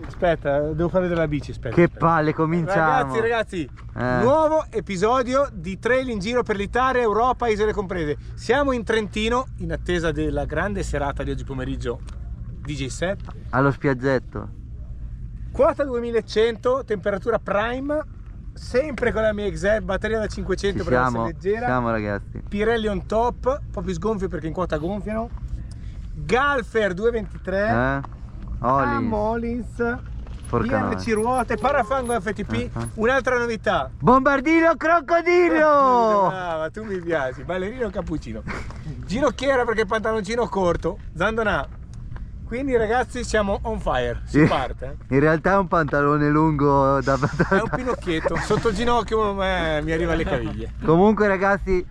Aspetta, devo fare della bici, aspetta. Che palle, cominciamo. Ragazzi, nuovo episodio di trail in giro per l'Italia, Europa, isole comprese. Siamo in Trentino in attesa della grande serata di oggi pomeriggio DJ set. Allo spiaggetto. Quota 2100, temperatura prime, sempre con la mia XL, batteria da 500 per essere leggera. Siamo ragazzi. Pirelli on top, un po' più sgonfio perché in quota gonfiano. Galfer 223. Molins. IRC ruote, parafango FTP. Un'altra novità. Bombardino crocodilo! Brava, tu mi piaci. Ballerino cappuccino. Ginocchiera perché pantaloncino corto. Zandonà. Quindi ragazzi siamo on fire. Si parte. In realtà è un pantalone lungo da... È un pinocchietto. Sotto il ginocchio mi arriva alle caviglie. Comunque ragazzi,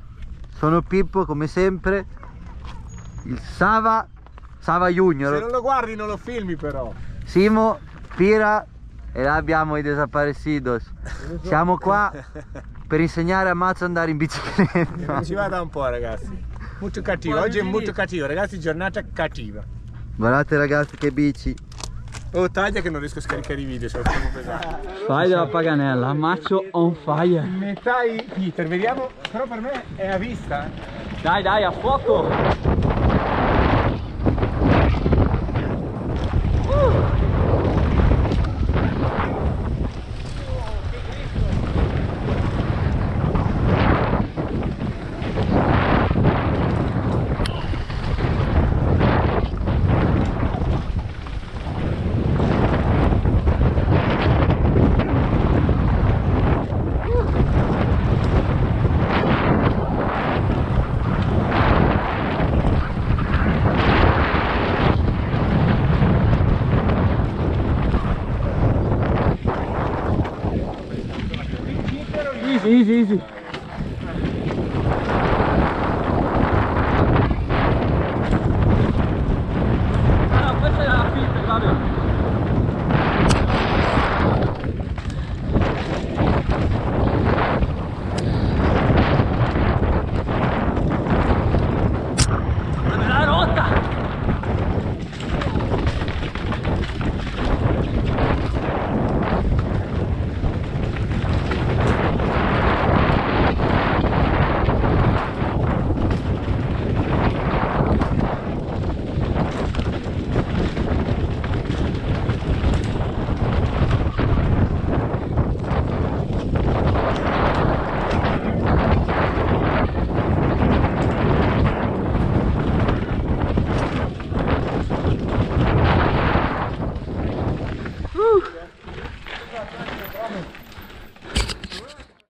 sono Pippo come sempre. Il Sava Junior. Se non lo guardi non lo filmi però. Simo, Pira e là abbiamo i desaparecidos. Siamo qua per insegnare a Mazzo ad andare in bicicletta. Non ci vada un po' ragazzi. Molto cattivo, oggi è molto cattivo ragazzi, giornata cattiva. Guardate ragazzi che bici. Oh taglia che non riesco a scaricare i video, sono troppo pesati. Fai della Paganella, Maccio on fire. Metà Peter, vediamo, però per me è a vista. Dai, a fuoco! Easy. Ah, questa è la finta, vabbè. Me l'ha rotta!